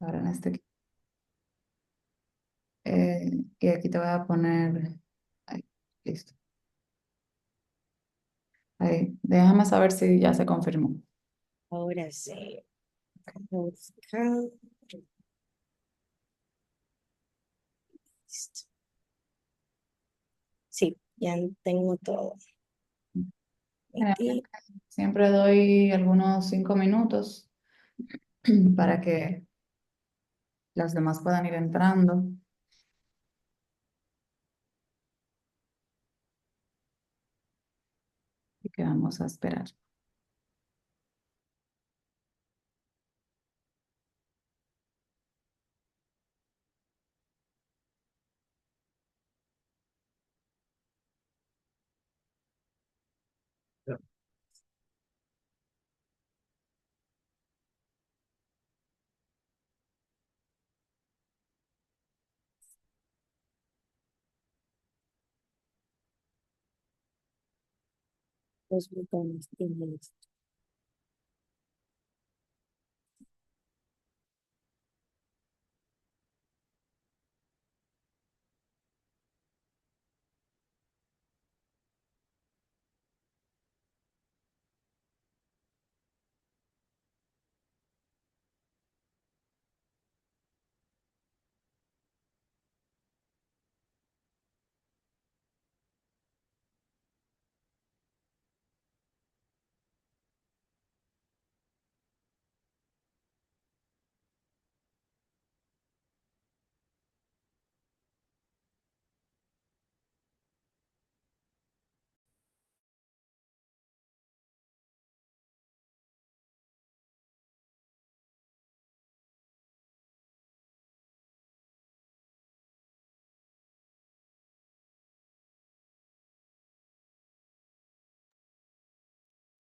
Ahora en este, y aquí te voy a poner, ahí, listo. Ahí, déjame saber si ya se confirmó. Ahora sí. Buscar. Listo. Sí, ya tengo todo. Generalmente Aquí, siempre doy algunos 5 minutos para que las demás puedan ir entrando y que vamos a esperar. los botones tienen esto.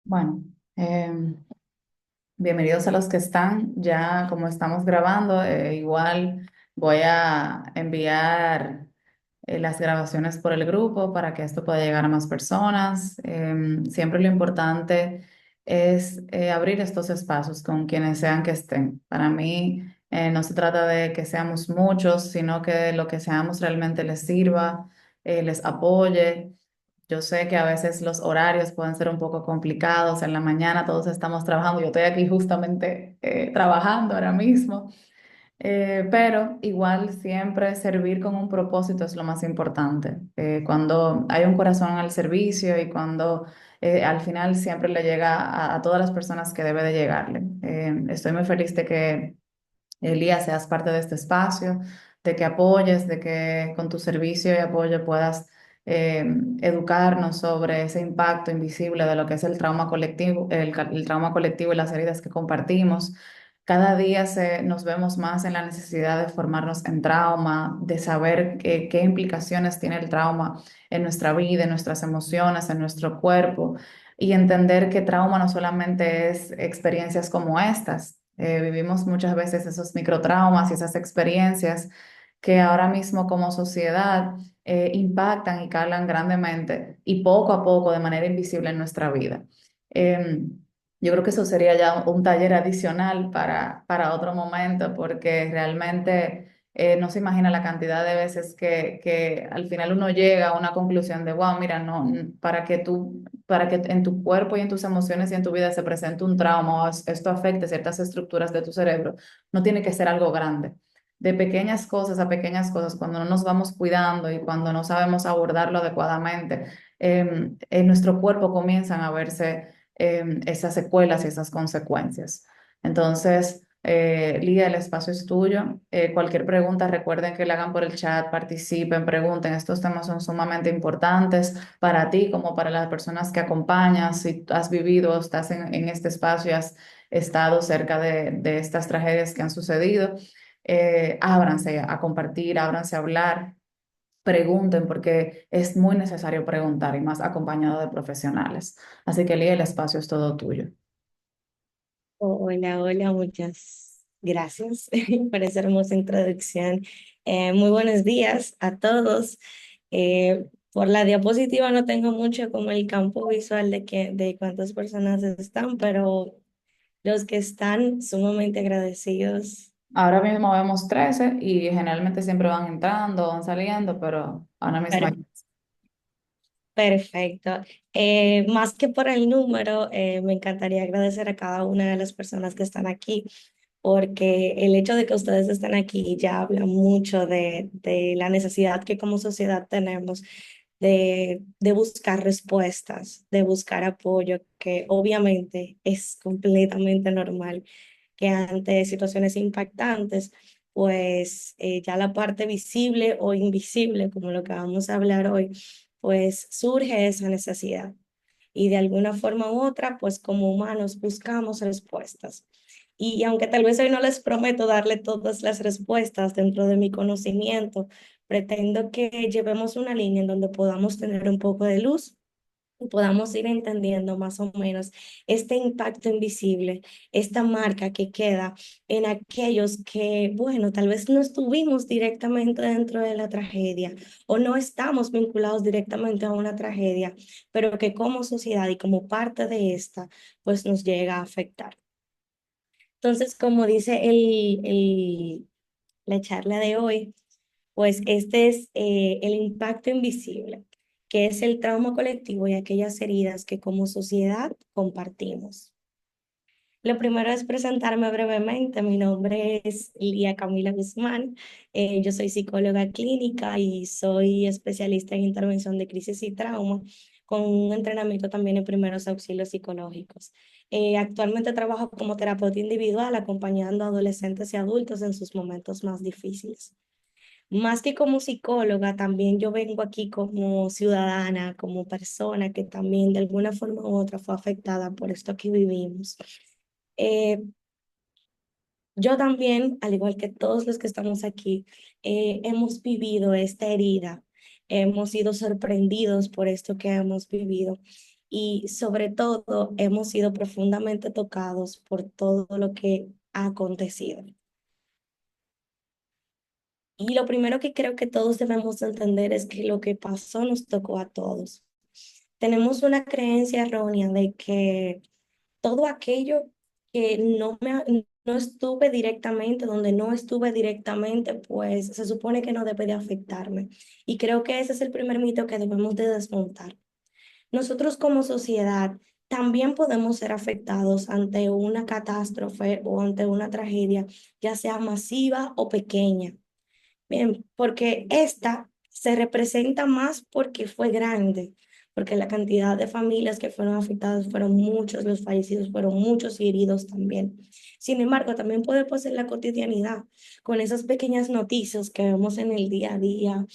Bueno, bienvenidos a los que están. Ya como estamos grabando, igual voy a enviar las grabaciones por el grupo para que esto pueda llegar a más personas. Siempre lo importante es abrir estos espacios con quienes sean que estén. Para mí no se trata de que seamos muchos, sino que lo que seamos realmente les sirva, les apoye. Yo sé que a veces los horarios pueden ser un poco complicados. En la mañana todos estamos trabajando. Yo estoy aquí justamente trabajando ahora mismo. Pero igual siempre servir con un propósito es lo más importante. Cuando hay un corazón al servicio y cuando al final siempre le llega a todas las personas que debe de llegarle. Estoy muy feliz de que Elías seas parte de este espacio, de que apoyes, de que con tu servicio y apoyo puedas eh, educarnos sobre ese impacto invisible de lo que es el trauma colectivo, el trauma colectivo y las heridas que compartimos. Cada día nos vemos más en la necesidad de formarnos en trauma, de saber qué implicaciones tiene el trauma en nuestra vida, en nuestras emociones, en nuestro cuerpo, y entender que trauma no solamente es experiencias como estas. Vivimos muchas veces esos microtraumas y esas experiencias que ahora mismo como sociedad impactan y calan grandemente y poco a poco de manera invisible en nuestra vida. Em, yo creo que eso sería ya un taller adicional para otro momento, porque realmente no se imagina la cantidad de veces que al final uno llega a una conclusión de, wow, mira, no, para que en tu cuerpo y en tus emociones y en tu vida se presente un trauma o esto afecte ciertas estructuras de tu cerebro, no tiene que ser algo grande. De pequeñas cosas a pequeñas cosas, cuando no nos vamos cuidando y cuando no sabemos abordarlo adecuadamente, en nuestro cuerpo comienzan a verse esas secuelas y esas consecuencias. Entonces, Lidia, el espacio es tuyo. Cualquier pregunta, recuerden que la hagan por el chat, participen, pregunten. Estos temas son sumamente importantes para ti como para las personas que acompañas. Si has vivido o estás en este espacio y has estado cerca de estas tragedias que han sucedido, ábranse a compartir, ábranse a hablar. Pregunten porque es muy necesario preguntar y más acompañado de profesionales. Así que, Lía, el espacio es todo tuyo. Hola, hola, muchas gracias por esa hermosa introducción. Muy buenos días a todos. Por la diapositiva no tengo mucho como el campo visual de cuántas personas están, pero los que están sumamente agradecidos Ahora mismo vemos 13 y generalmente siempre van entrando, van saliendo, pero ahora mismo hay... Perfecto. Más que por el número, me encantaría agradecer a cada una de las personas que están aquí, porque el hecho de que ustedes estén aquí ya habla mucho de la necesidad que como sociedad tenemos de buscar respuestas, de buscar apoyo, que obviamente es completamente normal que ante situaciones impactantes, pues ya la parte visible o invisible, como lo que vamos a hablar hoy, pues surge esa necesidad. Y de alguna forma u otra, pues como humanos buscamos respuestas. Y aunque tal vez hoy no les prometo darle todas las respuestas dentro de mi conocimiento, pretendo que llevemos una línea en donde podamos tener un poco de luz y podamos ir entendiendo más o menos este impacto invisible, esta marca que queda en aquellos que, bueno, tal vez no estuvimos directamente dentro de la tragedia o no estamos vinculados directamente a una tragedia, pero que como sociedad y como parte de esta, pues nos llega a afectar. Entonces, como dice la charla de hoy, pues este es el impacto invisible, que es el trauma colectivo y aquellas heridas que como sociedad compartimos. Lo primero es presentarme brevemente. Mi nombre es Lía Camila Guzmán. Yo soy psicóloga clínica y soy especialista en intervención de crisis y trauma, con un entrenamiento también en primeros auxilios psicológicos. Actualmente trabajo como terapeuta individual, acompañando a adolescentes y adultos en sus momentos más difíciles. Más que como psicóloga, también yo vengo aquí como ciudadana, como persona que también de alguna forma u otra fue afectada por esto que vivimos. Eh, yo también, al igual que todos los que estamos aquí, hemos vivido esta herida, hemos sido sorprendidos por esto que hemos vivido y sobre todo hemos sido profundamente tocados por todo lo que ha acontecido. Y lo primero que creo que todos debemos entender es que lo que pasó nos tocó a todos. Tenemos una creencia errónea de que todo aquello que no estuve directamente, donde no estuve directamente, pues se supone que no debe de afectarme. Y creo que ese es el primer mito que debemos de desmontar. Nosotros como sociedad también podemos ser afectados ante una catástrofe o ante una tragedia, ya sea masiva o pequeña. Bien, porque esta se representa más porque fue grande, porque la cantidad de familias que fueron afectadas fueron muchos, los fallecidos fueron muchos y heridos también. Sin embargo, también puede pasar en la cotidianidad, con esas pequeñas noticias que vemos en el día a día,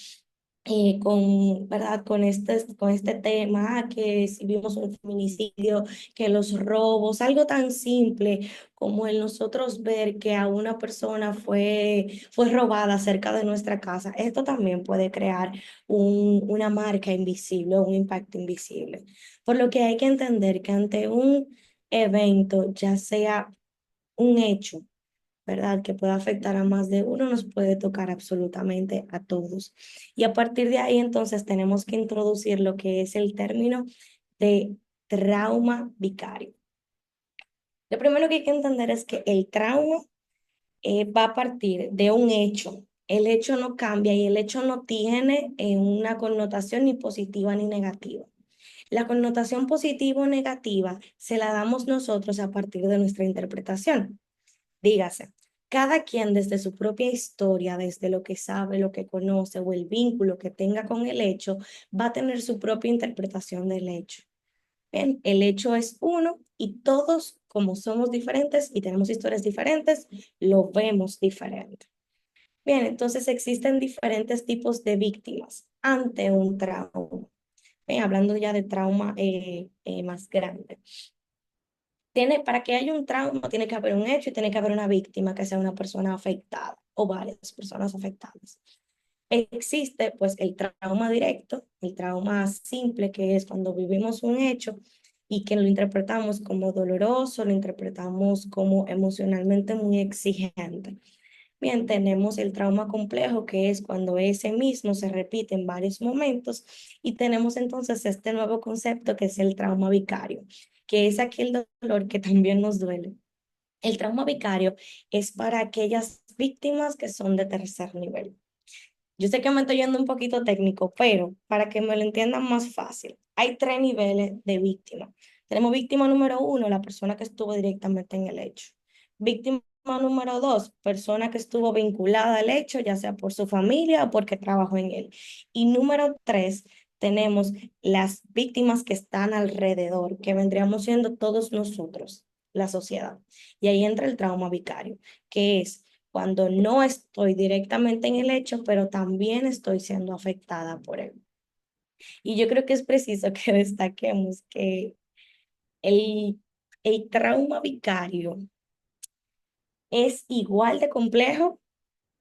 ¿verdad? Con este tema, que si vimos un feminicidio, que los robos, algo tan simple como el nosotros ver que a una persona fue robada cerca de nuestra casa, esto también puede crear una marca invisible o un impacto invisible. Por lo que hay que entender que ante un evento, ya sea un hecho, ¿verdad? Que pueda afectar a más de uno, nos puede tocar absolutamente a todos. Y a partir de ahí, entonces, tenemos que introducir lo que es el término de trauma vicario. Lo primero que hay que entender es que el trauma va a partir de un hecho. El hecho no cambia y el hecho no tiene una connotación ni positiva ni negativa. La connotación positiva o negativa se la damos nosotros a partir de nuestra interpretación. Dígase, cada quien desde su propia historia, desde lo que sabe, lo que conoce o el vínculo que tenga con el hecho, va a tener su propia interpretación del hecho. Bien, el hecho es uno y todos, como somos diferentes y tenemos historias diferentes, lo vemos diferente. Bien, entonces existen diferentes tipos de víctimas ante un trauma. Bien, hablando ya de trauma más grande. Para que haya un trauma, tiene que haber un hecho y tiene que haber una víctima que sea una persona afectada o varias personas afectadas. Existe pues el trauma directo, el trauma simple, que es cuando vivimos un hecho y que lo interpretamos como doloroso, lo interpretamos como emocionalmente muy exigente. Bien, tenemos el trauma complejo, que es cuando ese mismo se repite en varios momentos, y tenemos entonces este nuevo concepto que es el trauma vicario, que es aquel dolor que también nos duele. El trauma vicario es para aquellas víctimas que son de tercer nivel. Yo sé que me estoy yendo un poquito técnico, pero para que me lo entiendan más fácil, hay tres niveles de víctima. Tenemos víctima número uno, la persona que estuvo directamente en el hecho. Víctima número dos, persona que estuvo vinculada al hecho, ya sea por su familia o porque trabajó en él. Y número tres, tenemos las víctimas que están alrededor, que vendríamos siendo todos nosotros, la sociedad. Y ahí entra el trauma vicario, que es cuando no estoy directamente en el hecho, pero también estoy siendo afectada por él. Y yo creo que es preciso que destaquemos que el, el trauma vicario es igual de complejo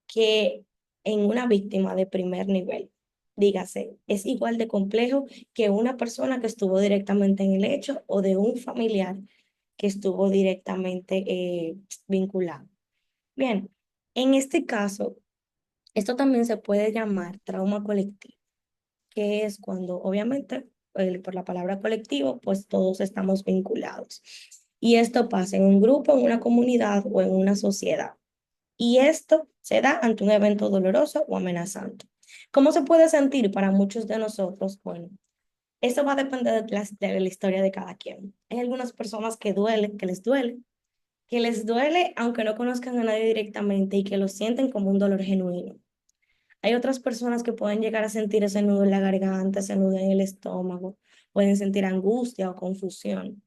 que en una víctima de primer nivel. Dígase, es igual de complejo que una persona que estuvo directamente en el hecho o de un familiar que estuvo directamente vinculado. Bien, en este caso, esto también se puede llamar trauma colectivo, que es cuando obviamente por la palabra colectivo, pues todos estamos vinculados. Y esto pasa en un grupo, en una comunidad o en una sociedad. Y esto se da ante un evento doloroso o amenazante. ¿Cómo se puede sentir para muchos de nosotros? Bueno, eso va a depender de la historia de cada quien. Hay algunas personas que duele, que les duele aunque no conozcan a nadie directamente y que lo sienten como un dolor genuino. Hay otras personas que pueden llegar a sentir ese nudo en la garganta, ese nudo en el estómago, pueden sentir angustia o confusión.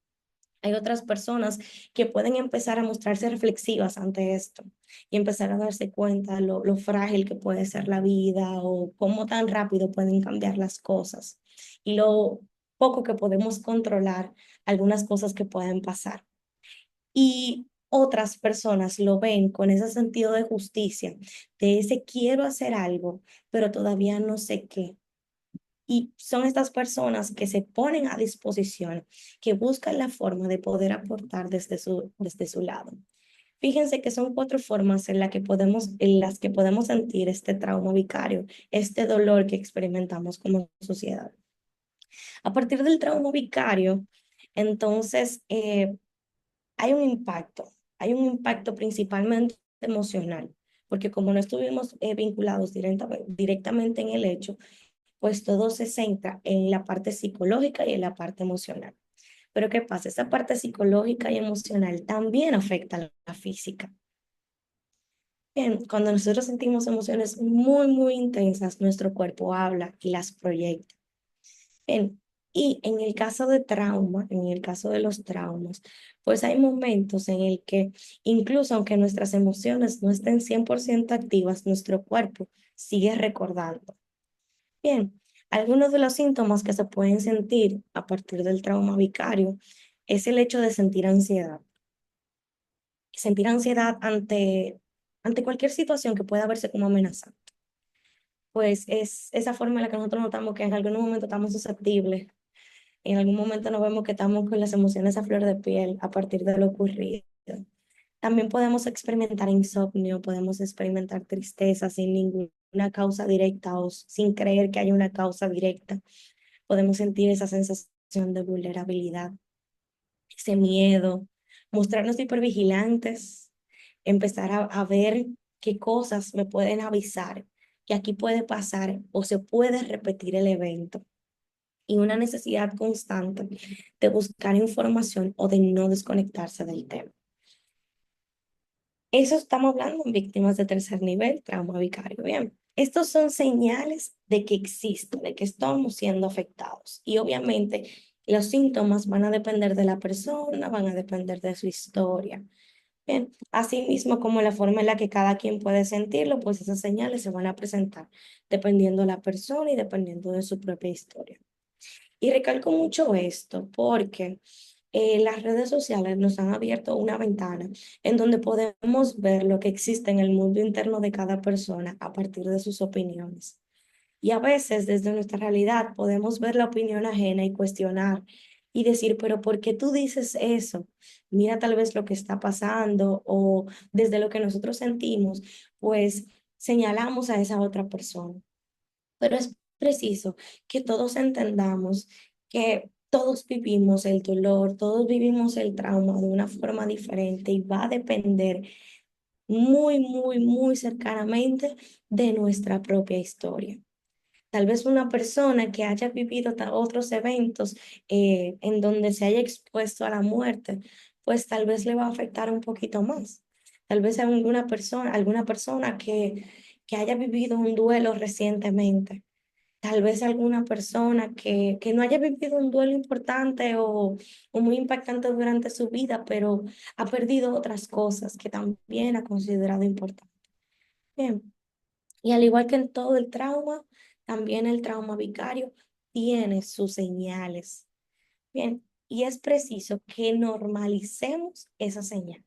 Hay otras personas que pueden empezar a mostrarse reflexivas ante esto y empezar a darse cuenta lo frágil que puede ser la vida o cómo tan rápido pueden cambiar las cosas y lo poco que podemos controlar algunas cosas que pueden pasar. Y otras personas lo ven con ese sentido de justicia, de ese quiero hacer algo, pero todavía no sé qué. Y son estas personas que se ponen a disposición, que buscan la forma de poder aportar desde su lado. Fíjense que son cuatro formas en las que podemos sentir este trauma vicario, este dolor que experimentamos como sociedad. A partir del trauma vicario, entonces, hay un impacto principalmente emocional, porque como no estuvimos vinculados directamente en el hecho, pues todo se centra en la parte psicológica y en la parte emocional. Pero ¿qué pasa? Esa parte psicológica y emocional también afecta a la física. Bien, cuando nosotros sentimos emociones muy, muy intensas, nuestro cuerpo habla y las proyecta. Bien, y en el caso de trauma, en el caso de los traumas, pues hay momentos en el que incluso aunque nuestras emociones no estén 100% activas, nuestro cuerpo sigue recordando. Bien, algunos de los síntomas que se pueden sentir a partir del trauma vicario es el hecho de sentir ansiedad. Sentir ansiedad ante cualquier situación que pueda verse como amenazante. Pues es esa forma en la que nosotros notamos que en algún momento estamos susceptibles. En algún momento nos vemos que estamos con las emociones a flor de piel a partir de lo ocurrido. También podemos experimentar insomnio, podemos experimentar tristeza sin ninguna causa directa o sin creer que haya una causa directa. Podemos sentir esa sensación de vulnerabilidad, ese miedo, mostrarnos hipervigilantes, empezar a ver qué cosas me pueden avisar que aquí puede pasar o se puede repetir el evento y una necesidad constante de buscar información o de no desconectarse del tema. Eso estamos hablando en víctimas de tercer nivel, trauma vicario. Bien, estos son señales de que existe, de que estamos siendo afectados. Y obviamente los síntomas van a depender de la persona, van a depender de su historia. Bien, así mismo como la forma en la que cada quien puede sentirlo, pues esas señales se van a presentar dependiendo de la persona y dependiendo de su propia historia. Y recalco mucho esto porque las redes sociales nos han abierto una ventana en donde podemos ver lo que existe en el mundo interno de cada persona a partir de sus opiniones. Y a veces desde nuestra realidad podemos ver la opinión ajena y cuestionar y decir, pero ¿por qué tú dices eso? Mira tal vez lo que está pasando o desde lo que nosotros sentimos, pues señalamos a esa otra persona. Pero es preciso que todos entendamos que todos vivimos el dolor, todos vivimos el trauma de una forma diferente y va a depender muy cercanamente de nuestra propia historia. Tal vez una persona que haya vivido otros eventos en donde se haya expuesto a la muerte, pues tal vez le va a afectar un poquito más. Tal vez alguna persona que haya vivido un duelo recientemente. Tal vez alguna persona que no haya vivido un duelo importante o muy impactante durante su vida, pero ha perdido otras cosas que también ha considerado importantes. Bien. Y al igual que en todo el trauma, también el trauma vicario tiene sus señales. Bien, y es preciso que normalicemos esas señales.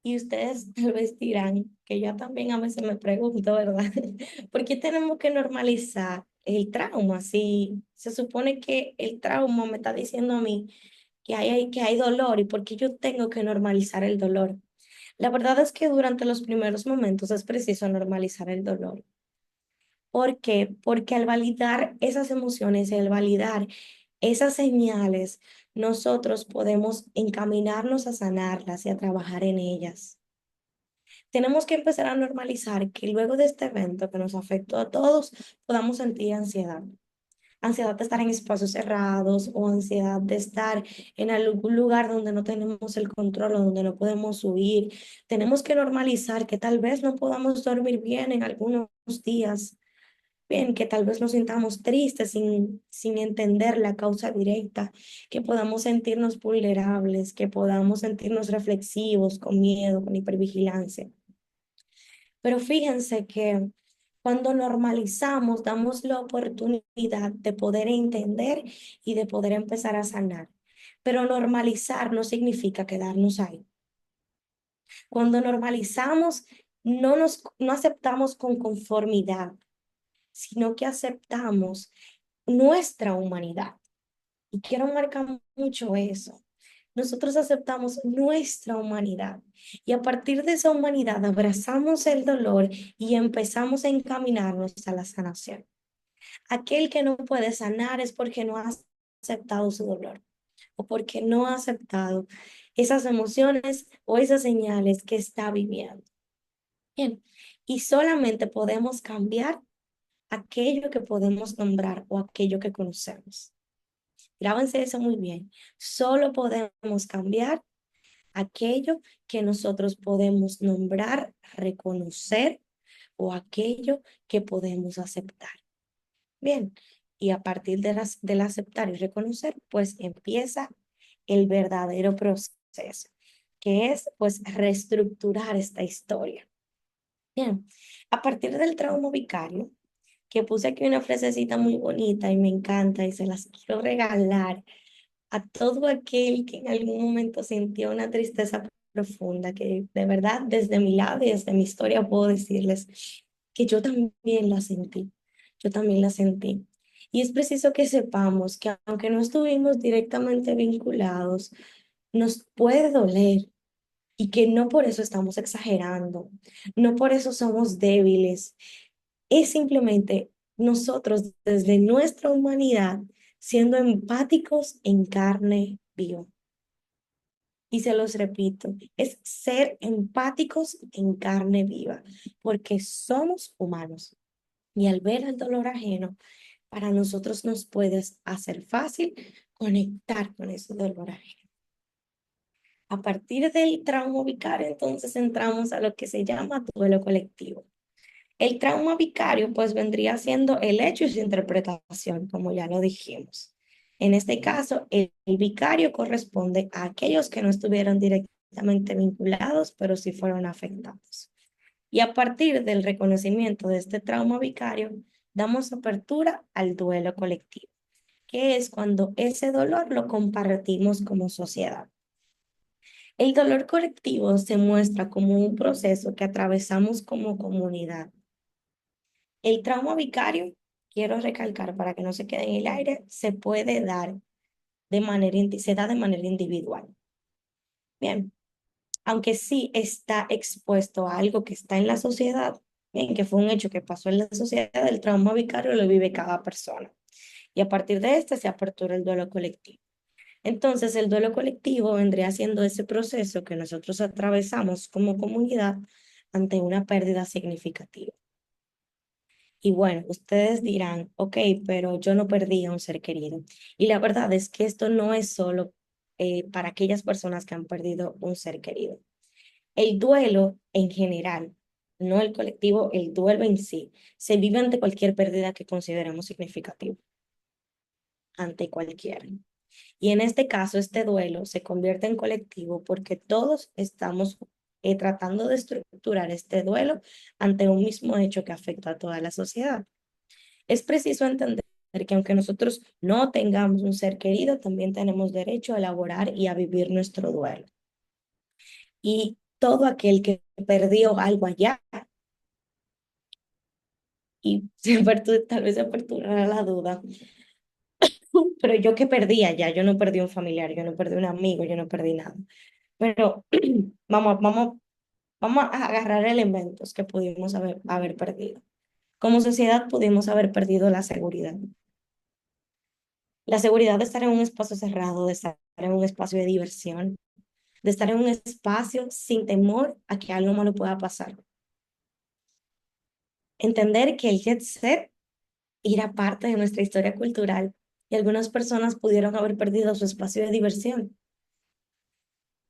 Y ustedes tal vez dirán, que yo también a veces me pregunto, ¿verdad? ¿Por qué tenemos que normalizar el trauma? Si se supone que el trauma me está diciendo a mí que hay dolor y por qué yo tengo que normalizar el dolor. La verdad es que durante los primeros momentos es preciso normalizar el dolor. ¿Por qué? Porque al validar esas emociones, al validar esas señales, nosotros podemos encaminarnos a sanarlas y a trabajar en ellas. Tenemos que empezar a normalizar que luego de este evento que nos afectó a todos, podamos sentir ansiedad. Ansiedad de estar en espacios cerrados o ansiedad de estar en algún lugar donde no tenemos el control o donde no podemos huir. Tenemos que normalizar que tal vez no podamos dormir bien en algunos días. Bien, que tal vez nos sintamos tristes sin entender la causa directa, que podamos sentirnos vulnerables, que podamos sentirnos reflexivos, con miedo, con hipervigilancia. Pero fíjense que cuando normalizamos, damos la oportunidad de poder entender y de poder empezar a sanar. Pero normalizar no significa quedarnos ahí. Cuando normalizamos, no aceptamos con conformidad, sino que aceptamos nuestra humanidad. Y quiero marcar mucho eso. Nosotros aceptamos nuestra humanidad y a partir de esa humanidad abrazamos el dolor y empezamos a encaminarnos a la sanación. Aquel que no puede sanar es porque no ha aceptado su dolor o porque no ha aceptado esas emociones o esas señales que está viviendo. Bien, y solamente podemos cambiar aquello que podemos nombrar o aquello que conocemos. Grábense eso muy bien. Solo podemos cambiar aquello que nosotros podemos nombrar, reconocer o aquello que podemos aceptar. Bien, y a partir del aceptar y reconocer, pues empieza el verdadero proceso, que es pues reestructurar esta historia. Bien, a partir del trauma vicario, que puse aquí una frasecita muy bonita y me encanta y se las quiero regalar a todo aquel que en algún momento sintió una tristeza profunda, que de verdad desde mi lado y desde mi historia puedo decirles que yo también la sentí, yo también la sentí. Y es preciso que sepamos que aunque no estuvimos directamente vinculados, nos puede doler y que no por eso estamos exagerando, no por eso somos débiles, es simplemente nosotros desde nuestra humanidad siendo empáticos en carne viva. Y se los repito, es ser empáticos en carne viva, porque somos humanos. Y al ver el dolor ajeno, para nosotros nos puede hacer fácil conectar con ese dolor ajeno. A partir del trauma vicario, entonces entramos a lo que se llama duelo colectivo. El trauma vicario pues vendría siendo el hecho y su interpretación, como ya lo dijimos. En este caso, el vicario corresponde a aquellos que no estuvieron directamente vinculados, pero sí fueron afectados. Y a partir del reconocimiento de este trauma vicario, damos apertura al duelo colectivo, que es cuando ese dolor lo compartimos como sociedad. El dolor colectivo se muestra como un proceso que atravesamos como comunidad. El trauma vicario, quiero recalcar para que no se quede en el aire, se puede dar se da de manera individual. Bien, aunque sí está expuesto a algo que está en la sociedad, bien, que fue un hecho que pasó en la sociedad, el trauma vicario lo vive cada persona. Y a partir de este se apertura el duelo colectivo. Entonces, el duelo colectivo vendría siendo ese proceso que nosotros atravesamos como comunidad ante una pérdida significativa. Y bueno, ustedes dirán, ok, pero yo no perdí a un ser querido. Y la verdad es que esto no es solo para aquellas personas que han perdido un ser querido. El duelo en general, no el colectivo, el duelo en sí, se vive ante cualquier pérdida que consideremos significativa, ante cualquiera. Y en este caso, este duelo se convierte en colectivo porque todos estamos tratando de estructurar este duelo ante un mismo hecho que afecta a toda la sociedad. Es preciso entender que aunque nosotros no tengamos un ser querido, también tenemos derecho a elaborar y a vivir nuestro duelo. Y todo aquel que perdió algo allá, y tal vez se aperturará la duda, pero yo que perdí allá, yo no perdí un familiar, yo no perdí un amigo, yo no perdí nada. Pero vamos a agarrar elementos que pudimos haber perdido. Como sociedad pudimos haber perdido la seguridad. La seguridad de estar en un espacio cerrado, de estar en un espacio de diversión, de estar en un espacio sin temor a que algo malo pueda pasar. Entender que el jet set era parte de nuestra historia cultural y algunas personas pudieron haber perdido su espacio de diversión.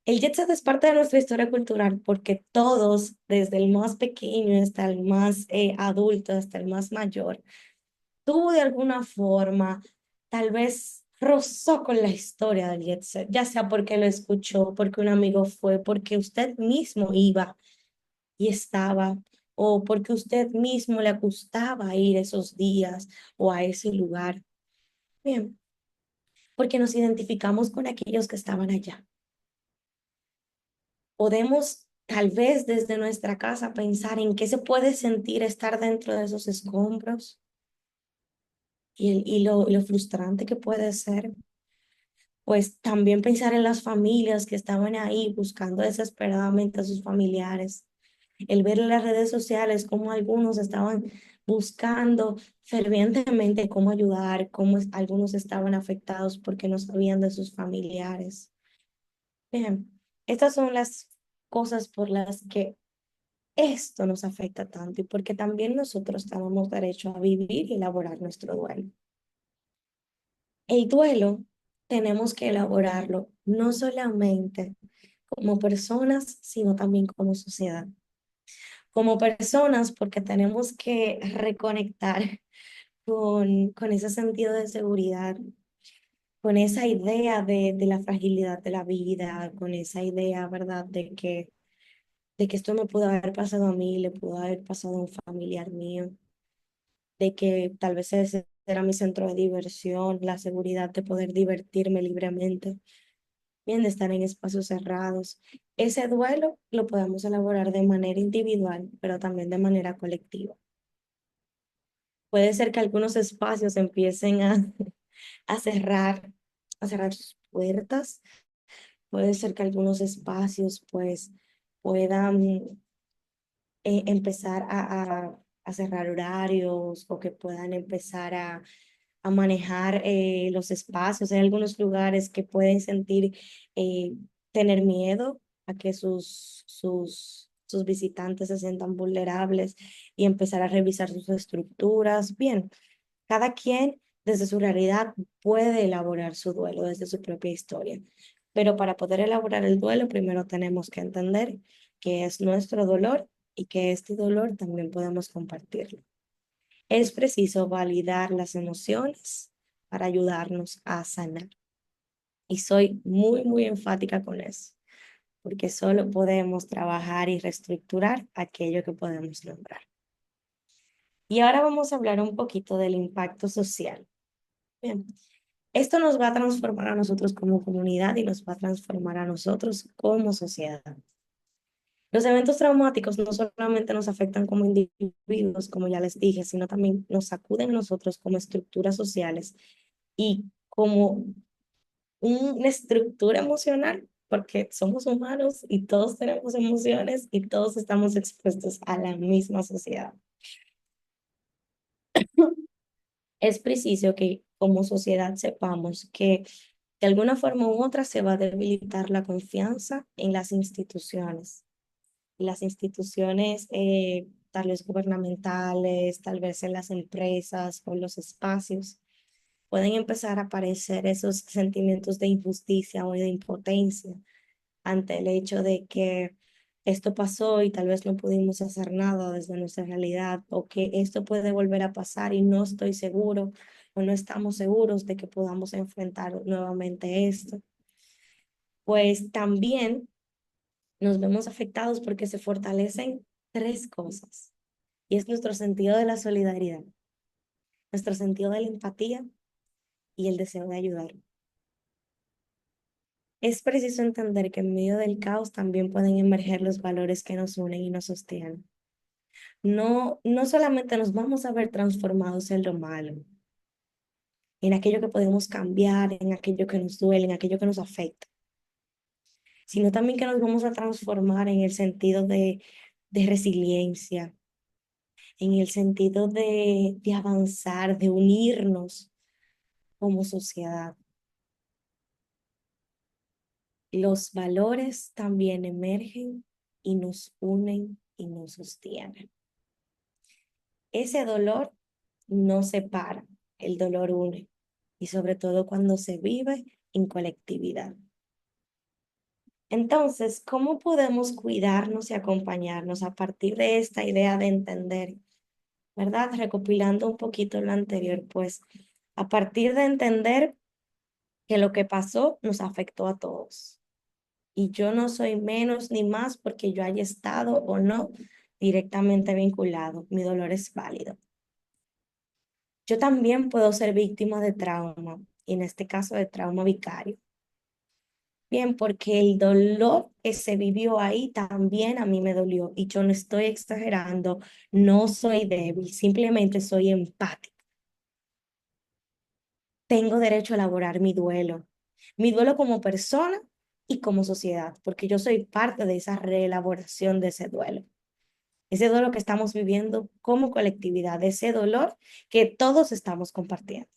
El jet set es parte de nuestra historia cultural porque todos, desde el más pequeño hasta el más adulto, hasta el más mayor, tuvo de alguna forma, tal vez rozó con la historia del jet set, ya sea porque lo escuchó, porque un amigo fue, porque usted mismo iba y estaba, o porque usted mismo le gustaba ir esos días o a ese lugar. Bien, porque nos identificamos con aquellos que estaban allá. Podemos tal vez desde nuestra casa pensar en qué se puede sentir estar dentro de esos escombros y lo frustrante que puede ser. Pues también pensar en las familias que estaban ahí buscando desesperadamente a sus familiares, el ver en las redes sociales cómo algunos estaban buscando fervientemente cómo ayudar, algunos estaban afectados porque no sabían de sus familiares. Bien, estas son las cosas por las que esto nos afecta tanto y porque también nosotros tenemos derecho a vivir y elaborar nuestro duelo. El duelo tenemos que elaborarlo no solamente como personas, sino también como sociedad. Como personas, porque tenemos que reconectar con ese sentido de seguridad, con esa idea de la fragilidad de la vida, con esa idea, ¿verdad?, de que esto me pudo haber pasado a mí, le pudo haber pasado a un familiar mío, de que tal vez ese era mi centro de diversión, la seguridad de poder divertirme libremente, bien, de estar en espacios cerrados. Ese duelo lo podemos elaborar de manera individual, pero también de manera colectiva. Puede ser que algunos espacios empiecen a cerrar, a cerrar sus puertas. Puede ser que algunos espacios pues puedan empezar a cerrar horarios o que puedan empezar a manejar los espacios. Hay algunos lugares que pueden sentir, eh, tener miedo a que sus visitantes se sientan vulnerables y empezar a revisar sus estructuras. Bien, cada quien desde su realidad puede elaborar su duelo desde su propia historia. Pero para poder elaborar el duelo, primero tenemos que entender que es nuestro dolor y que este dolor también podemos compartirlo. Es preciso validar las emociones para ayudarnos a sanar. Y soy muy, muy enfática con eso, porque solo podemos trabajar y reestructurar aquello que podemos lograr. Y ahora vamos a hablar un poquito del impacto social. Bien, esto nos va a transformar a nosotros como comunidad y nos va a transformar a nosotros como sociedad. Los eventos traumáticos no solamente nos afectan como individuos, como ya les dije, sino también nos sacuden a nosotros como estructuras sociales y como una estructura emocional, porque somos humanos y todos tenemos emociones y todos estamos expuestos a la misma sociedad. Es preciso que como sociedad sepamos que De alguna forma u otra se va a debilitar la confianza en las instituciones. Y las instituciones, tal vez gubernamentales, tal vez en las empresas o en los espacios, pueden empezar a aparecer esos sentimientos de injusticia o de impotencia ante el hecho de que esto pasó y tal vez no pudimos hacer nada desde nuestra realidad, o que esto puede volver a pasar y no estoy seguro o no estamos seguros de que podamos enfrentar nuevamente esto. Pues también nos vemos afectados porque se fortalecen tres cosas, y es nuestro sentido de la solidaridad, nuestro sentido de la empatía y el deseo de ayudar. Es preciso entender que en medio del caos también pueden emerger los valores que nos unen y nos sostienen. No solamente nos vamos a ver transformados en lo malo, en aquello que podemos cambiar, en aquello que nos duele, en aquello que nos afecta, sino también que nos vamos a transformar en el sentido de resiliencia, en el sentido de avanzar, de unirnos como sociedad. Los valores también emergen y nos unen y nos sostienen. Ese dolor no separa, el dolor une, y sobre todo cuando se vive en colectividad. Entonces, ¿cómo podemos cuidarnos y acompañarnos a partir de esta idea de entender, verdad? Recopilando un poquito lo anterior, pues a partir de entender que lo que pasó nos afectó a todos. Y yo no soy menos ni más porque yo haya estado o no directamente vinculado. Mi dolor es válido. Yo también puedo ser víctima de trauma, y en este caso de trauma vicario. Bien, porque el dolor que se vivió ahí también a mí me dolió, y yo no estoy exagerando, no soy débil, simplemente soy empática. Tengo derecho a elaborar mi duelo como persona y como sociedad, porque yo soy parte de esa reelaboración de ese duelo que estamos viviendo como colectividad, ese dolor que todos estamos compartiendo.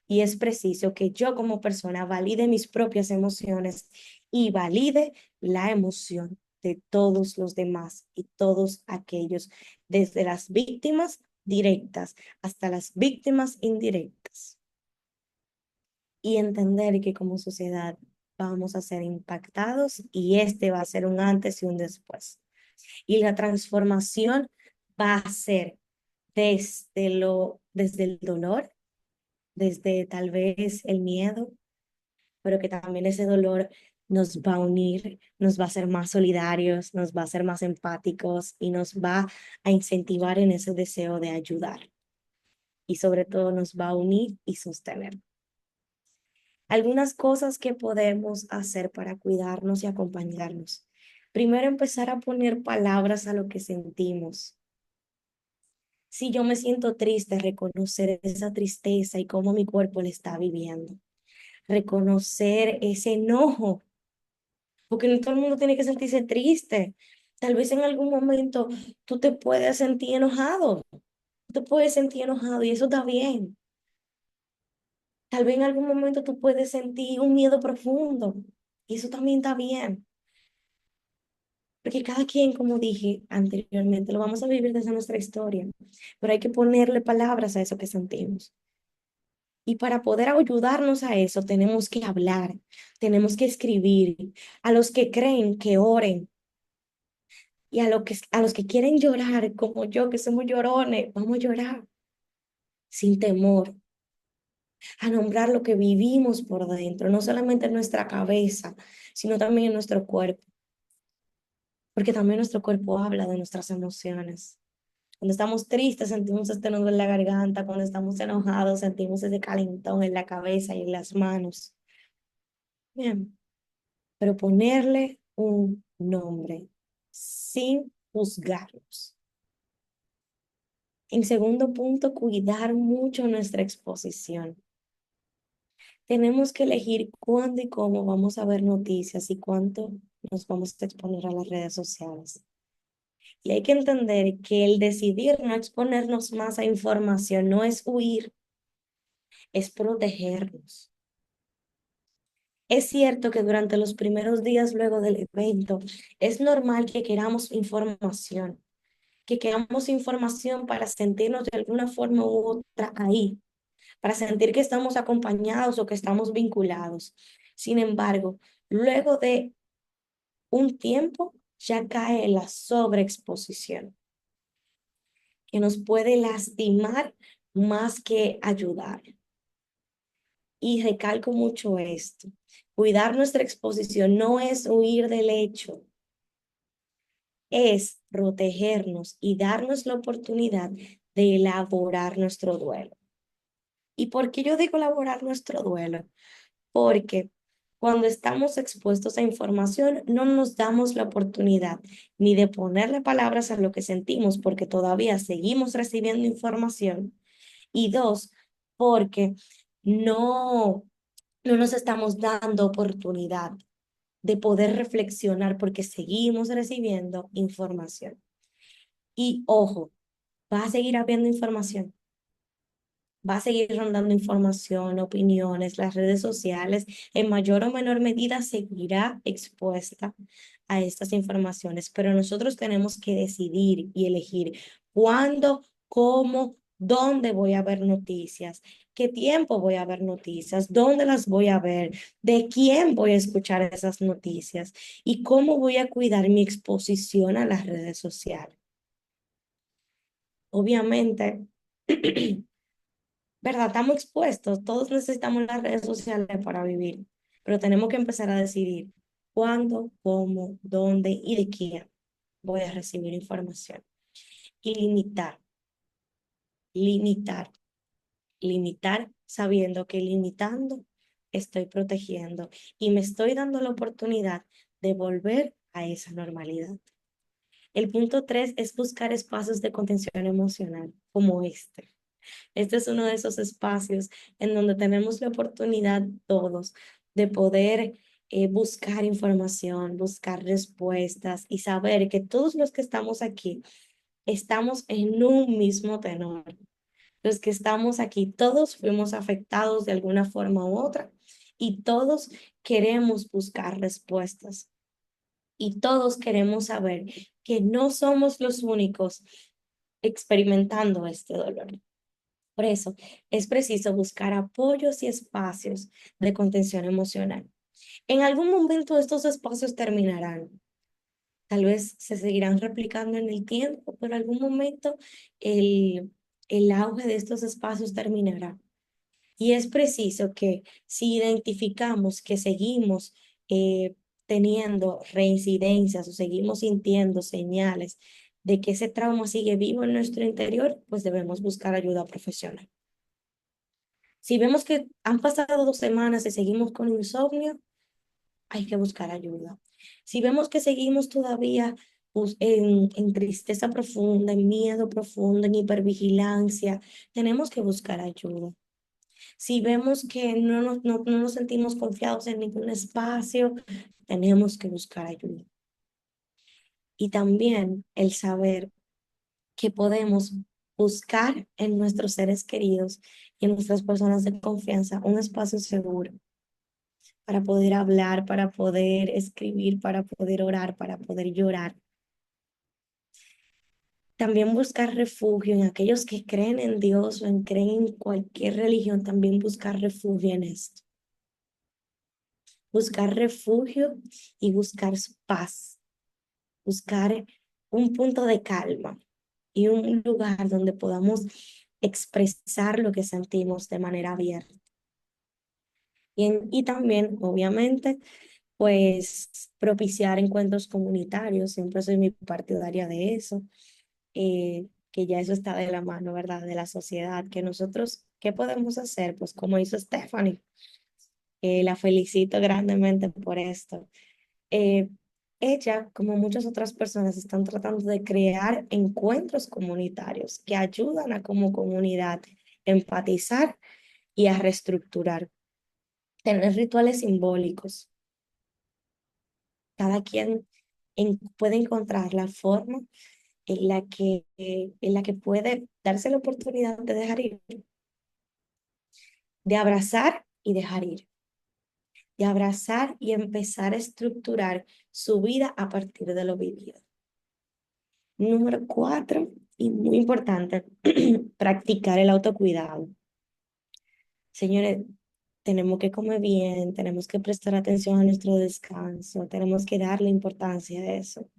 Y es preciso que yo como persona valide mis propias emociones y valide la emoción de todos los demás y todos aquellos, desde las víctimas directas hasta las víctimas indirectas. Y entender que como sociedad vamos a ser impactados y este va a ser un antes y un después. Y la transformación va a ser desde el dolor, desde tal vez el miedo, pero que también ese dolor nos va a unir, nos va a hacer más solidarios, nos va a hacer más empáticos y nos va a incentivar en ese deseo de ayudar. Y sobre todo nos va a unir y sostener. Algunas cosas que podemos hacer para cuidarnos y acompañarnos. Primero, empezar a poner palabras a lo que sentimos. Si yo me siento triste, reconocer esa tristeza y cómo mi cuerpo le está viviendo. Reconocer ese enojo, porque no todo el mundo tiene que sentirse triste. Tal vez en algún momento tú te puedes sentir enojado, tú te puedes sentir enojado y eso está bien. Tal vez en algún momento tú puedes sentir un miedo profundo y eso también está bien. Porque cada quien, como dije anteriormente, lo vamos a vivir desde nuestra historia, pero hay que ponerle palabras a eso que sentimos. Y para poder ayudarnos a eso, tenemos que hablar, tenemos que escribir. A los que creen, que oren. Y a los que quieren llorar, como yo, que somos llorones, vamos a llorar sin temor, a nombrar lo que vivimos por dentro, no solamente en nuestra cabeza, sino también en nuestro cuerpo, porque también nuestro cuerpo habla de nuestras emociones. Cuando estamos tristes sentimos este nudo en la garganta, cuando estamos enojados sentimos ese calentón en la cabeza y en las manos. Bien, pero ponerle un nombre sin juzgarlos. En segundo punto, cuidar mucho nuestra exposición. Tenemos que elegir cuándo y cómo vamos a ver noticias y cuánto nos vamos a exponer a las redes sociales. Y hay que entender que el decidir no exponernos más a información no es huir, es protegernos. Es cierto que durante los primeros días luego del evento es normal que queramos información para sentirnos de alguna forma u otra ahí, para sentir que estamos acompañados o que estamos vinculados. Sin embargo, luego de un tiempo ya cae la sobreexposición, que nos puede lastimar más que ayudar. Y recalco mucho esto. Cuidar nuestra exposición no es huir del hecho, es protegernos y darnos la oportunidad de elaborar nuestro duelo. ¿Y por qué yo digo elaborar nuestro duelo? Porque cuando estamos expuestos a información, no nos damos la oportunidad ni de ponerle palabras a lo que sentimos, porque todavía seguimos recibiendo información. Y dos, porque no, no nos estamos dando oportunidad de poder reflexionar, porque seguimos recibiendo información. Y ojo, va a seguir habiendo información. Va a seguir rondando información, opiniones, las redes sociales, en mayor o menor medida seguirá expuesta a estas informaciones, pero nosotros tenemos que decidir y elegir cuándo, cómo, dónde voy a ver noticias, qué tiempo voy a ver noticias, dónde las voy a ver, de quién voy a escuchar esas noticias y cómo voy a cuidar mi exposición a las redes sociales. Obviamente, ¿verdad? Estamos expuestos, todos necesitamos las redes sociales para vivir, pero tenemos que empezar a decidir cuándo, cómo, dónde y de quién voy a recibir información. Y limitar, limitar sabiendo que limitando estoy protegiendo y me estoy dando la oportunidad de volver a esa normalidad. El punto 3 es buscar espacios de contención emocional como este. Este es uno de esos espacios en donde tenemos la oportunidad todos de poder buscar información, buscar respuestas y saber que todos los que estamos aquí estamos en un mismo tenor. Los que estamos aquí, todos fuimos afectados de alguna forma u otra y todos queremos buscar respuestas y todos queremos saber que no somos los únicos experimentando este dolor. Por eso es preciso buscar apoyos y espacios de contención emocional. En algún momento estos espacios terminarán. Tal vez se seguirán replicando en el tiempo, pero en algún momento el, el auge de estos espacios terminará. Y es preciso que si identificamos que seguimos teniendo reincidencias o seguimos sintiendo señales de que ese trauma sigue vivo en nuestro interior, pues debemos buscar ayuda profesional. Si vemos que han pasado 2 semanas y seguimos con insomnio, hay que buscar ayuda. Si vemos que seguimos todavía en tristeza profunda, en miedo profundo, en hipervigilancia, tenemos que buscar ayuda. Si vemos que no nos sentimos confiados en ningún espacio, tenemos que buscar ayuda. Y también el saber que podemos buscar en nuestros seres queridos y en nuestras personas de confianza un espacio seguro para poder hablar, para poder escribir, para poder orar, para poder llorar. También buscar refugio en aquellos que creen en Dios o creen en cualquier religión, también buscar refugio en esto. Buscar refugio y buscar su paz, buscar un punto de calma y un lugar donde podamos expresar lo que sentimos de manera abierta. Y también, obviamente, pues propiciar encuentros comunitarios. Siempre soy muy partidaria de eso, que ya eso está de la mano, ¿verdad? De la sociedad, que nosotros, ¿qué podemos hacer? Pues como hizo Stephanie, la felicito grandemente por esto. Eh, Ella, como muchas otras personas, están tratando de crear encuentros comunitarios que ayudan a como comunidad empatizar y a reestructurar, tener rituales simbólicos. Cada quien puede encontrar la forma en la que puede darse la oportunidad de dejar ir, de abrazar y dejar ir, de abrazar y empezar a estructurar su vida a partir de lo vivido. Número 4, y muy importante, practicar el autocuidado. Señores, tenemos que comer bien, tenemos que prestar atención a nuestro descanso, tenemos que darle importancia a eso,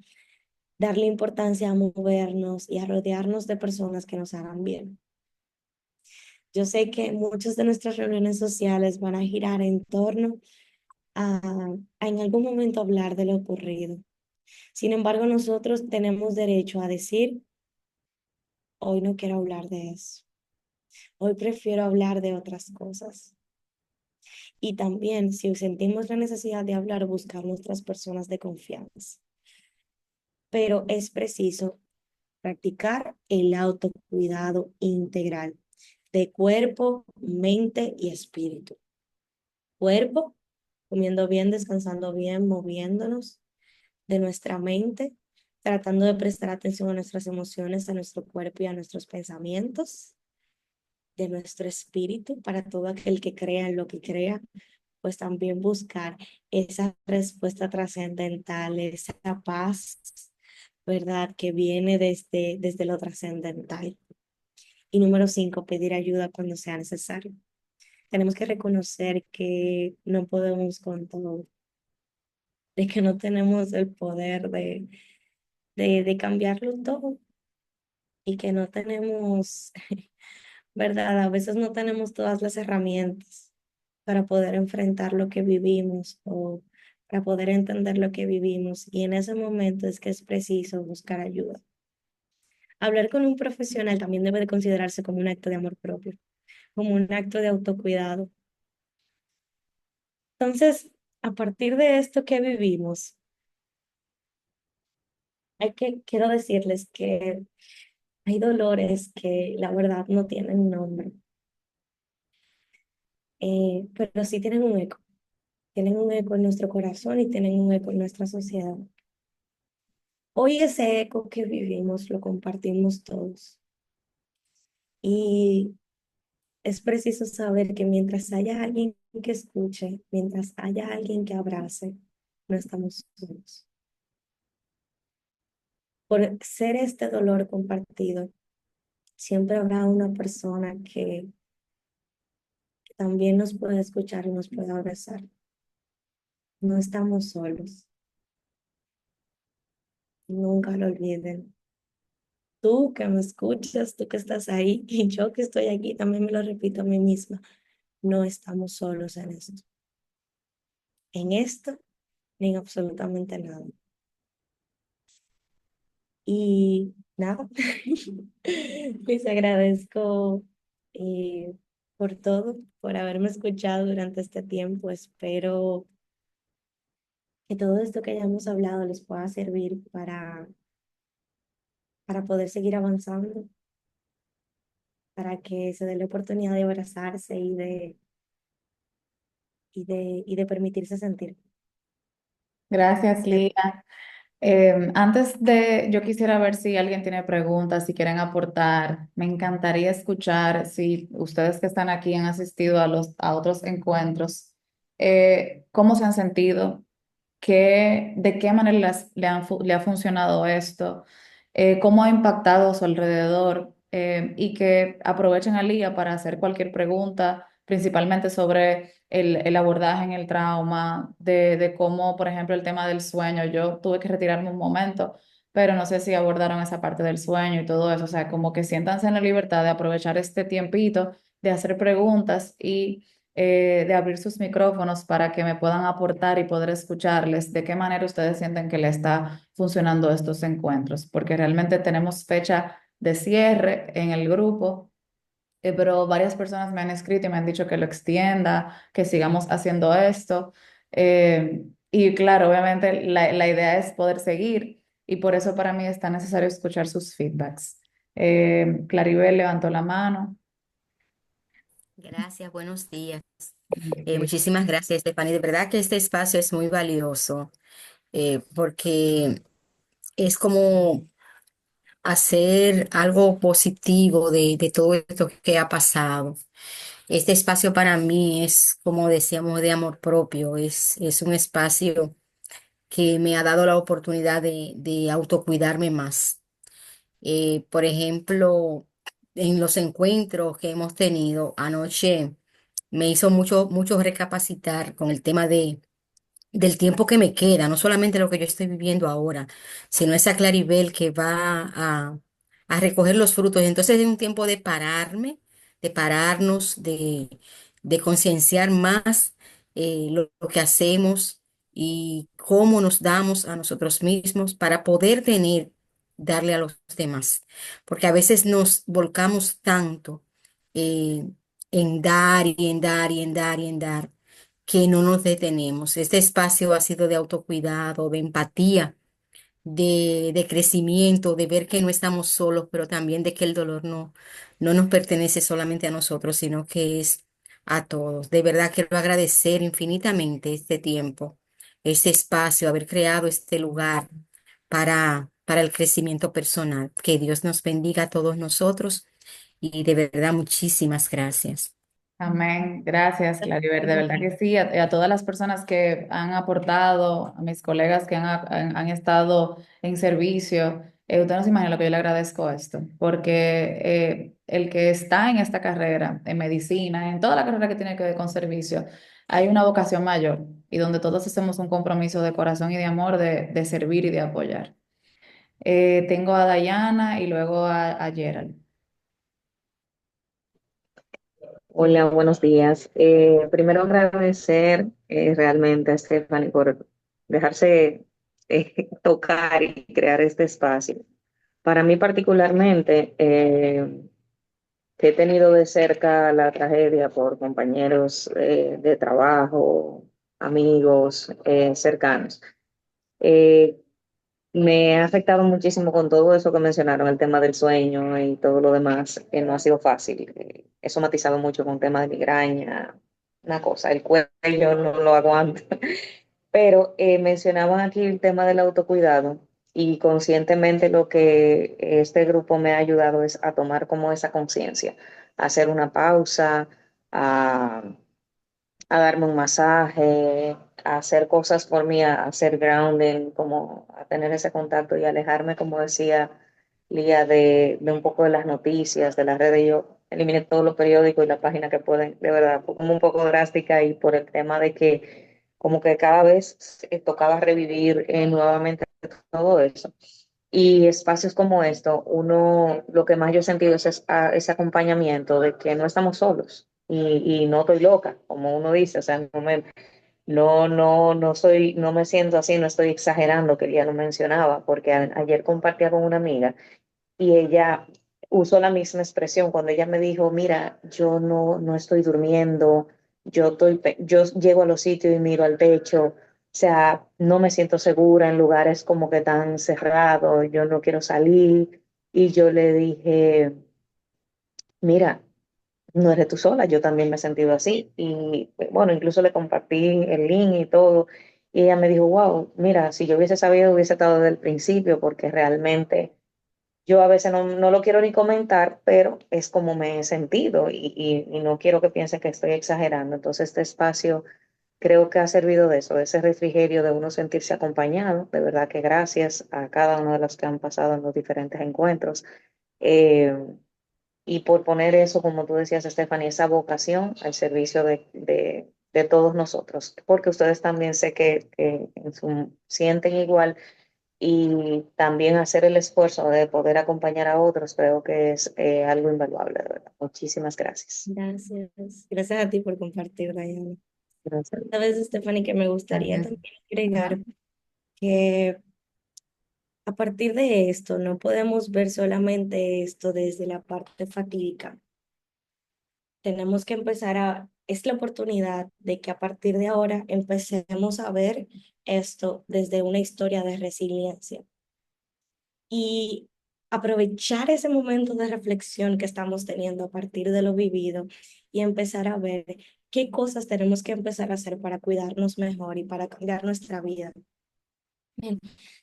darle importancia a movernos y a rodearnos de personas que nos hagan bien. Yo sé que muchas de nuestras reuniones sociales van a girar en torno a en algún momento hablar de lo ocurrido. Sin embargo, nosotros tenemos derecho a decir, hoy no quiero hablar de eso, hoy prefiero hablar de otras cosas. Y también, si sentimos la necesidad de hablar, buscar nuestras personas de confianza. Pero es preciso practicar el autocuidado integral de cuerpo, mente y espíritu. Cuerpo, comiendo bien, descansando bien, moviéndonos. De nuestra mente, tratando de prestar atención a nuestras emociones, a nuestro cuerpo y a nuestros pensamientos. De nuestro espíritu, para todo aquel que crea en lo que crea, pues también buscar esa respuesta trascendental, esa paz, ¿verdad? Que viene desde lo trascendental. Y número 5, pedir ayuda cuando sea necesario. Tenemos que reconocer que no podemos con todo, de que no tenemos el poder de cambiarlo todo y que no tenemos, ¿verdad? A veces no tenemos todas las herramientas para poder enfrentar lo que vivimos o para poder entender lo que vivimos. Y en ese momento es que es preciso buscar ayuda. Hablar con un profesional también debe de considerarse como un acto de amor propio, como un acto de autocuidado. Entonces, a partir de esto que vivimos, quiero decirles que hay dolores que la verdad no tienen nombre, pero sí tienen un eco en nuestro corazón y tienen un eco en nuestra sociedad. Hoy ese eco que vivimos lo compartimos todos y es preciso saber que mientras haya alguien que escuche, mientras haya alguien que abrace, no estamos solos. Por ser este dolor compartido, siempre habrá una persona que también nos puede escuchar y nos puede abrazar. No estamos solos, nunca lo olviden. Tú que me escuchas, tú que estás ahí, y yo que estoy aquí, también me lo repito a mí misma. No estamos solos en esto, ni en absolutamente nada. Y nada, les agradezco eh, por todo, por haberme escuchado durante este tiempo. Espero que todo esto que hayamos hablado les pueda servir para poder seguir avanzando, para que se dé la oportunidad de abrazarse y de permitirse sentir. Gracias, Espero. Lía. Yo quisiera ver si alguien tiene preguntas, si quieren aportar. Me encantaría escuchar si ustedes que están aquí han asistido a otros encuentros, cómo se han sentido, de qué manera le ha funcionado esto, cómo ha impactado a su alrededor, y que aprovechen al día para hacer cualquier pregunta, principalmente sobre el abordaje en el trauma, de cómo, por ejemplo, el tema del sueño. Yo tuve que retirarme un momento, pero no sé si abordaron esa parte del sueño y todo eso. O sea, como que siéntanse en la libertad de aprovechar este tiempito, de hacer preguntas y de abrir sus micrófonos para que me puedan aportar y poder escucharles de qué manera ustedes sienten que le está funcionando estos encuentros, porque realmente tenemos fecha de cierre en el grupo, pero varias personas me han escrito y me han dicho que lo extienda, que sigamos haciendo esto. Y claro, obviamente la idea es poder seguir y por eso para mí es tan necesario escuchar sus feedbacks. Claribel levantó la mano. Gracias, buenos días. Ok. Muchísimas gracias, Stephanie. De verdad que este espacio es muy valioso porque es como hacer algo positivo de todo esto que ha pasado. Este espacio para mí es, como decíamos, de amor propio, es un espacio que me ha dado la oportunidad de autocuidarme más. Por ejemplo, en los encuentros que hemos tenido anoche, me hizo mucho recapacitar con el tema del tiempo que me queda, no solamente lo que yo estoy viviendo ahora, sino esa Claribel que va a recoger los frutos. Entonces es un tiempo de pararme, de pararnos, de concienciar más lo que hacemos y cómo nos damos a nosotros mismos para poder darle a los demás. Porque a veces nos volcamos tanto eh, en dar y en dar y en dar y en dar que no nos detenemos. Este espacio ha sido de autocuidado, de empatía, de crecimiento, de ver que no estamos solos, pero también de que el dolor no nos pertenece solamente a nosotros, sino que es a todos. De verdad quiero agradecer infinitamente este tiempo, este espacio, haber creado este lugar para el crecimiento personal. Que Dios nos bendiga a todos nosotros y de verdad muchísimas gracias. Amén. Gracias, Claribel. De verdad que sí. A todas las personas que han aportado, a mis colegas que han estado en servicio. Usted no se imagina lo que yo le agradezco esto, porque el que está en esta carrera, en medicina, en toda la carrera que tiene que ver con servicio, hay una vocación mayor y donde todos hacemos un compromiso de corazón y de amor de servir y de apoyar. Tengo a Dayana y luego a Gerald. Hola, buenos días. Primero agradecer realmente a Stephanie por dejarse tocar y crear este espacio. Para mí particularmente, que he tenido de cerca la tragedia por compañeros de trabajo, amigos cercanos. Eh, Me ha afectado muchísimo con todo eso que mencionaron, el tema del sueño y todo lo demás, que no ha sido fácil. He somatizado mucho con temas de migraña, una cosa, el cuello no lo aguanta. Pero mencionaban aquí el tema del autocuidado y conscientemente lo que este grupo me ha ayudado es a tomar como esa conciencia, a hacer una pausa, a darme un masaje, a hacer cosas por mí, a hacer grounding, como a tener ese contacto y alejarme, como decía Lía, de un poco de las noticias, de las redes. Yo eliminé todos los periódicos y las páginas que pueden, de verdad, fue como un poco drástica y por el tema de que como que cada vez tocaba revivir nuevamente todo eso. Y espacios como esto, uno, lo que más yo he sentido es ese acompañamiento de que no estamos solos y no estoy loca, como uno dice, o sea, no soy, no me siento así, no estoy exagerando, que ya lo mencionaba, porque ayer compartía con una amiga y ella usó la misma expresión cuando ella me dijo, mira, yo no estoy durmiendo, yo llego a los sitios y miro al techo, o sea, no me siento segura en lugares como que tan cerrados, yo no quiero salir. Y yo le dije, mira, no eres tú sola, yo también me he sentido así. Y bueno, incluso le compartí el link y todo. Y ella me dijo, wow, mira, si yo hubiese sabido, hubiese estado desde el principio, porque realmente yo a veces no lo quiero ni comentar, pero es como me he sentido y no quiero que piensen que estoy exagerando. Entonces, este espacio creo que ha servido de eso, de ese refrigerio, de uno sentirse acompañado. De verdad que gracias a cada uno de los que han pasado en los diferentes encuentros. Eh, y por poner eso, como tú decías, Stephanie, esa vocación al servicio de todos nosotros, porque ustedes también sé que sienten igual y también hacer el esfuerzo de poder acompañar a otros, creo que es algo invaluable, de verdad. Muchísimas gracias. Gracias. Gracias a ti por compartir, Diana. Gracias. Sabes, Stephanie, que me gustaría Gracias. también agregar Ajá. que a partir de esto no podemos ver solamente esto desde la parte fatídica. Tenemos que es la oportunidad de que a partir de ahora empecemos a ver esto desde una historia de resiliencia y aprovechar ese momento de reflexión que estamos teniendo a partir de lo vivido y empezar a ver qué cosas tenemos que empezar a hacer para cuidarnos mejor y para cambiar nuestra vida. Bien,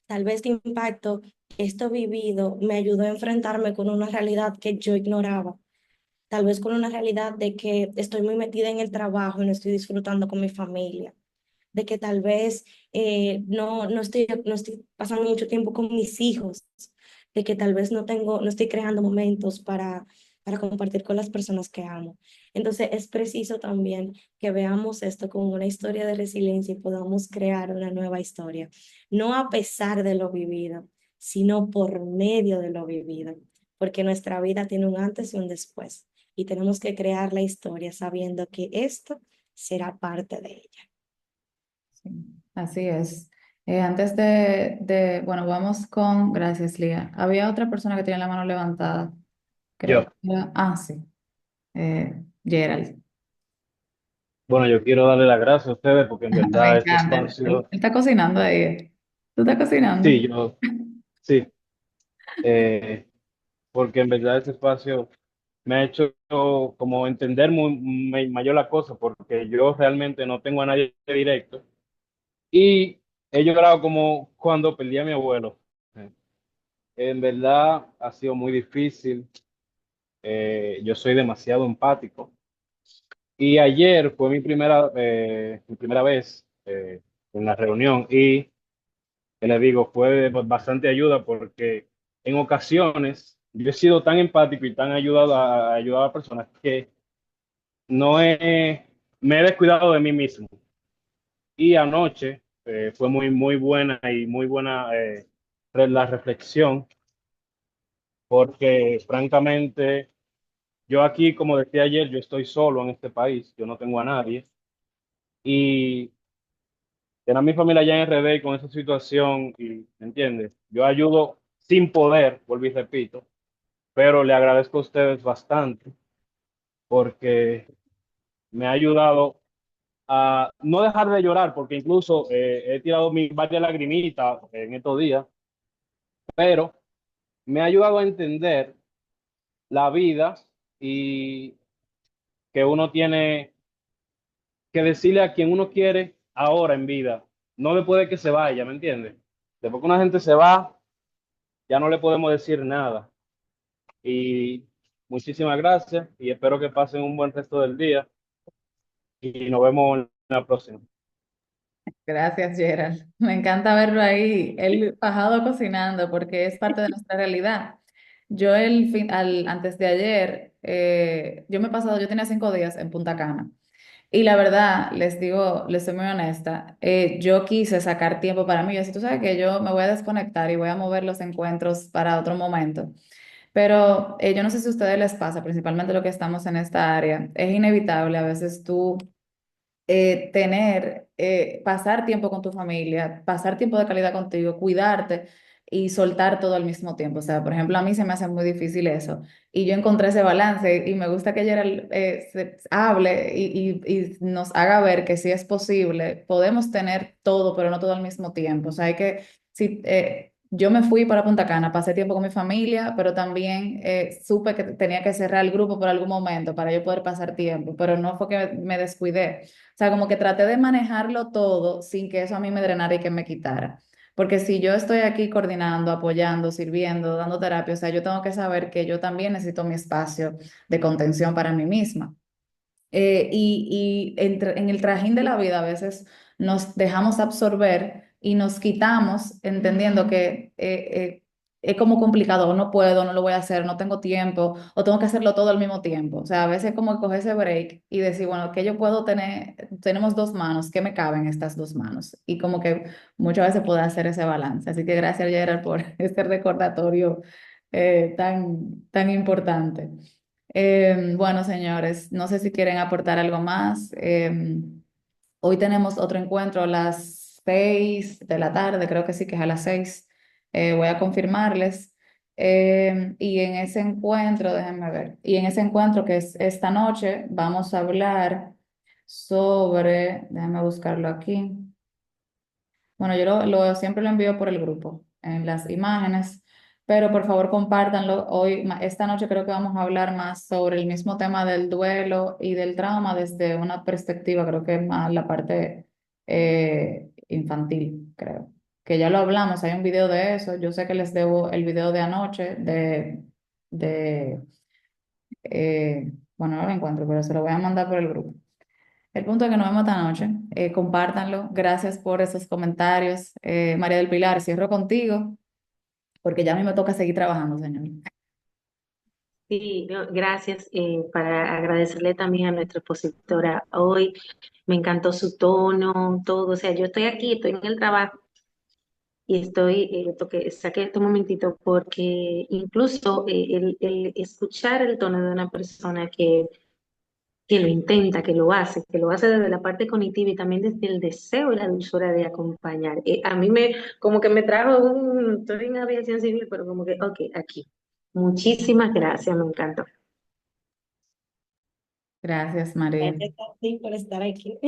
tal vez de impacto, esto vivido me ayudó a enfrentarme con una realidad que yo ignoraba. tal vez con una realidad de que estoy muy metida en el trabajo y no estoy disfrutando con mi familia, de que tal vez no estoy pasando mucho tiempo con mis hijos, de que tal vez no estoy creando momentos para compartir con las personas que amo. Entonces es preciso también que veamos esto como una historia de resiliencia y podamos crear una nueva historia, no a pesar de lo vivido, sino por medio de lo vivido, porque nuestra vida tiene un antes y un después, y tenemos que crear la historia sabiendo que esto será parte de ella. Sí, así es. Antes bueno, vamos con, gracias, Lía. Había otra persona que tiene la mano levantada. Creo Yo, que sí, Gerald. bueno, yo quiero darle las gracias a ustedes porque en Me verdad este encanta. Él espacio, está cocinando ahí. ¿Tú estás cocinando? sí, sí, eh, porque en verdad este espacio me ha hecho como entender mayor la cosa, porque yo realmente no tengo a nadie directo y he llorado como cuando perdí a mi abuelo. Eh, En verdad ha sido muy difícil, yo soy demasiado empático y ayer fue mi primera vez en la reunión y que le digo, fue de bastante ayuda porque en ocasiones yo he sido tan empático y tan ayudado a personas que no he, me he descuidado de mí mismo. Y anoche fue muy buena y muy buena la reflexión porque francamente yo aquí, como decía ayer, yo estoy solo en este país, yo no tengo a nadie y tener a mi familia allá en RD y con esa situación y, ¿me entiendes? Yo ayudo sin poder, vuelvo y repito, pero le agradezco a ustedes bastante porque me ha ayudado a no dejar de llorar, porque incluso he tirado mis varias lagrimitas en estos días, pero me ha ayudado a entender la vida y que uno tiene que decirle a quien uno quiere ahora en vida, no después de que se vaya, ¿me entiendes? Después que una gente se va, ya no le podemos decir nada. Y muchísimas gracias y espero que pasen un buen resto del día y nos vemos en la próxima. Gracias, Gerald. Me encanta verlo ahí, él fajado cocinando, porque es parte de nuestra realidad. Yo antes de ayer, yo me he pasado, yo tenía 5 días en Punta Cana. Y la verdad, les digo, les soy muy honesta, yo quise sacar tiempo para mí. Yo decía, tú sabes que yo me voy a desconectar y voy a mover los encuentros para otro momento. Pero yo no sé si a ustedes les pasa, principalmente lo que estamos en esta área, es inevitable a veces tú pasar tiempo con tu familia, pasar tiempo de calidad contigo, cuidarte y soltar todo al mismo tiempo. O sea, por ejemplo, a mí se me hace muy difícil eso. Y yo encontré ese balance y me gusta que Gerald hable y nos haga ver que sí es posible, podemos tener todo, pero no todo al mismo tiempo. O sea, hay que, si, yo me fui para Punta Cana, pasé tiempo con mi familia, pero también supe que tenía que cerrar el grupo por algún momento para yo poder pasar tiempo, pero no fue que me descuidé. O sea, como que traté de manejarlo todo sin que eso a mí me drenara y que me quitara. Porque si yo estoy aquí coordinando, apoyando, sirviendo, dando terapia, o sea, yo tengo que saber que yo también necesito mi espacio de contención para mí misma. En el trajín de la vida a veces nos dejamos absorber y nos quitamos entendiendo que es como complicado, o no puedo, no lo voy a hacer, no tengo tiempo, o tengo que hacerlo todo al mismo tiempo. O sea, a veces como coger ese break y decir, bueno, ¿qué yo puedo tener? Tenemos 2 manos, ¿qué me caben estas 2 manos? Y como que muchas veces puedo hacer ese balance. Así que gracias, Gerard, por este recordatorio tan importante. Bueno, señores, no sé si quieren aportar algo más. Hoy tenemos otro encuentro a las 6 de la tarde, creo que sí que es a las 6. Voy a confirmarles. Y en ese encuentro, déjenme ver, y en ese encuentro que es esta noche, vamos a hablar sobre, déjenme buscarlo aquí. Bueno, yo siempre lo envío por el grupo, en las imágenes, pero por favor compártanlo. Hoy, esta noche creo que vamos a hablar más sobre el mismo tema del duelo y del trauma desde una perspectiva, creo que es más la parte infantil, creo. Que ya lo hablamos, hay un video de eso. Yo sé que les debo el video de anoche de Bueno, no lo encuentro, pero se lo voy a mandar por el grupo. El punto es que nos vemos esta noche. Compártanlo. Gracias por esos comentarios. María del Pilar, cierro contigo porque ya a mí me toca seguir trabajando, señor. Sí, no, gracias para agradecerle también a nuestra expositora hoy. Me encantó su tono, todo. O sea, yo estoy aquí, estoy en el trabajo y saqué este momentito porque incluso el escuchar el tono de una persona que lo intenta, que lo hace desde la parte cognitiva y también desde el deseo y la dulzura de acompañar. A mí como que me trajo estoy en aviación civil, pero como que, ok, aquí. Muchísimas gracias, me encantó. Gracias, María. Gracias a ti por estar aquí.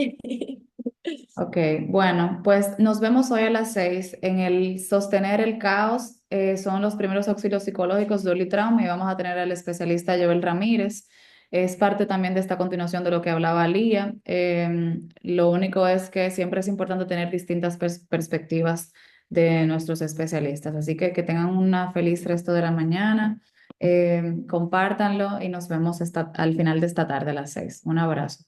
Ok, bueno, pues nos vemos hoy a las 6 en el Sostener el Caos. Son los primeros auxilios psicológicos de Oli Trauma y vamos a tener al especialista Joel Ramírez. Es parte también de esta continuación de lo que hablaba Lía. Lo único es que siempre es importante tener distintas perspectivas de nuestros especialistas. Así que tengan una feliz resto de la mañana. Compártanlo y nos vemos al final de esta tarde a las 6. Un abrazo.